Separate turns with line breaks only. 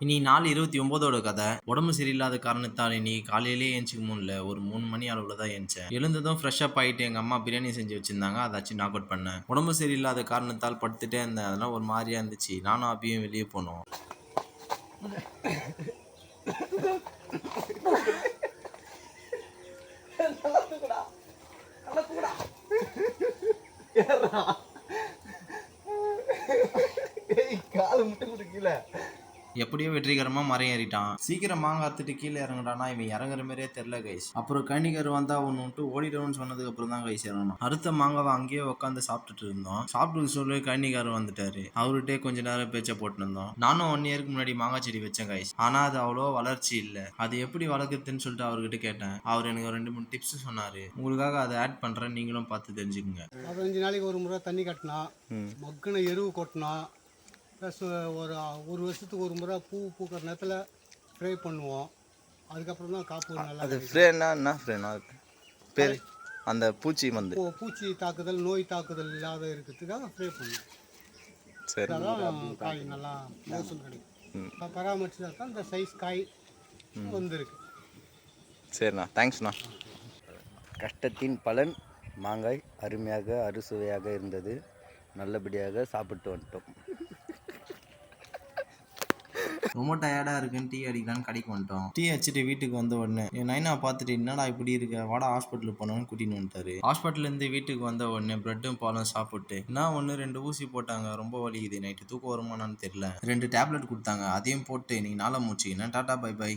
இனி நாள் 29ஓட கதை. உடம்பு சரியில்லாத காரணத்தால் இன்னைக்கு காலையிலேயே எந்திரிக்க முடியல. ஒரு 3 மணி அளவுல தான் எந்திரிச்சேன். எழுந்ததும் ஃப்ரெஷ் அப் ஆயிட்டு எங்க அம்மா பிரியாணி செஞ்சு வச்சிருந்தாங்க. அதாச்சும் நாக் அவுட் பண்ணேன். உடம்பு சரியில்லாத காரணத்தால் படுத்துட்டே இருந்தேன். அதெல்லாம் ஒரு மாதிரியா இருந்துச்சு. நானும் அபியும் வெளியே போனோம்.
கால முட்டை குடிக்கல.
எப்படியோ வெற்றிகரமா மரம் ஏறிட்டான். சீக்கிரம் மாங்காய் அறுத்துட்டு கீழே இறங்குடானா இவன் இறங்குற மாதிரியே தெரியல கைஸ். அப்புறம் கணிகர் வந்தா ஒன்னு விட்டு ஓடிடும்னு சொன்னதுக்கு அப்புறம் தான் கைஸ் இறங்கணும். அடுத்த மாங்காவை அங்கேயே உட்காந்து சாப்பிட்டுட்டு இருந்தோம். சாப்பிட்டு சொல்லி கணிகார் வந்துட்டாரு. அவர்கிட்டே கொஞ்ச நேரம் பேச்ச போட்டு இருந்தோம். நானும் 1 இயருக்கு முன்னாடி மாங்காய் செடி வச்சேன் கைஸ். ஆனா அது அவ்வளோ வளர்ச்சி இல்லை. அது எப்படி வளர்க்குறதுன்னு சொல்லிட்டு அவர்கிட்ட கேட்டேன். அவர் எனக்கு 2-3 டிப்ஸ் சொன்னாரு. உங்களுக்காக அதை ஆட் பண்றேன், நீங்களும் பார்த்து தெரிஞ்சுக்குங்க.
15 நாளைக்கு ஒரு முறை தண்ணி கட்டினா, மக்குன எருவு கொட்டினா, ப்ளஸ் ஒரு வருஷத்துக்கு ஒரு முறை பூ பூக்கிற நேரத்தில் ஸ்ப்ரே பண்ணுவோம். அதுக்கப்புறம் தான் காப்பு நல்லா.
அது ஃப்ரேனா என்ன ஃப்ரேனா பேர்? அந்த பூச்சி வந்து
பூச்சி தாக்குதல், நோய் தாக்குதல் இல்லாத இருக்கிறதுக்காக ஸ்ப்ரே பண்ணுவோம்.
சரி,
அதான் காய் நல்லா மோசம் கிடைக்கும். பராமரிச்சு தான் இந்த சைஸ் காய் வந்துருக்கு.
சரிண்ணா, தேங்க்ஸ்ண்ணா. கஷ்டத்தின் பலன் மாங்காய் அருமையாக அறுசுவையாக இருந்தது. நல்லபடியாக சாப்பிட்டு வந்துட்டோம்.
ரொம்ப டயர்டா இருக்குன்னு டீ அடிக்கலான்னு கடைக்கு வந்துட்டோம். டீ அடிச்சுட்டு வீட்டுக்கு வந்த உடனே என் நைனா பார்த்துட்டு என்னடா இப்படி இருக்க, வாடா ஹாஸ்பிட்டலுக்கு போனோம்னு கூட்டின்னு வந்துட்டாரு. ஹாஸ்பிட்டல்ல இருந்து வீட்டுக்கு வந்த உடனே பிரெட்டும் பாலும் சாப்பிட்டு நான் 1-2 ஊசி போட்டாங்க. ரொம்ப வலிக்குது, நைட்டு தூக்கம் வருமானான்னு தெரியல. 2 டேப்லெட் கொடுத்தாங்க, அதையும் போட்டு இன்னைக்கு நாளை முடிச்சுக்கினேன். Tata bye by.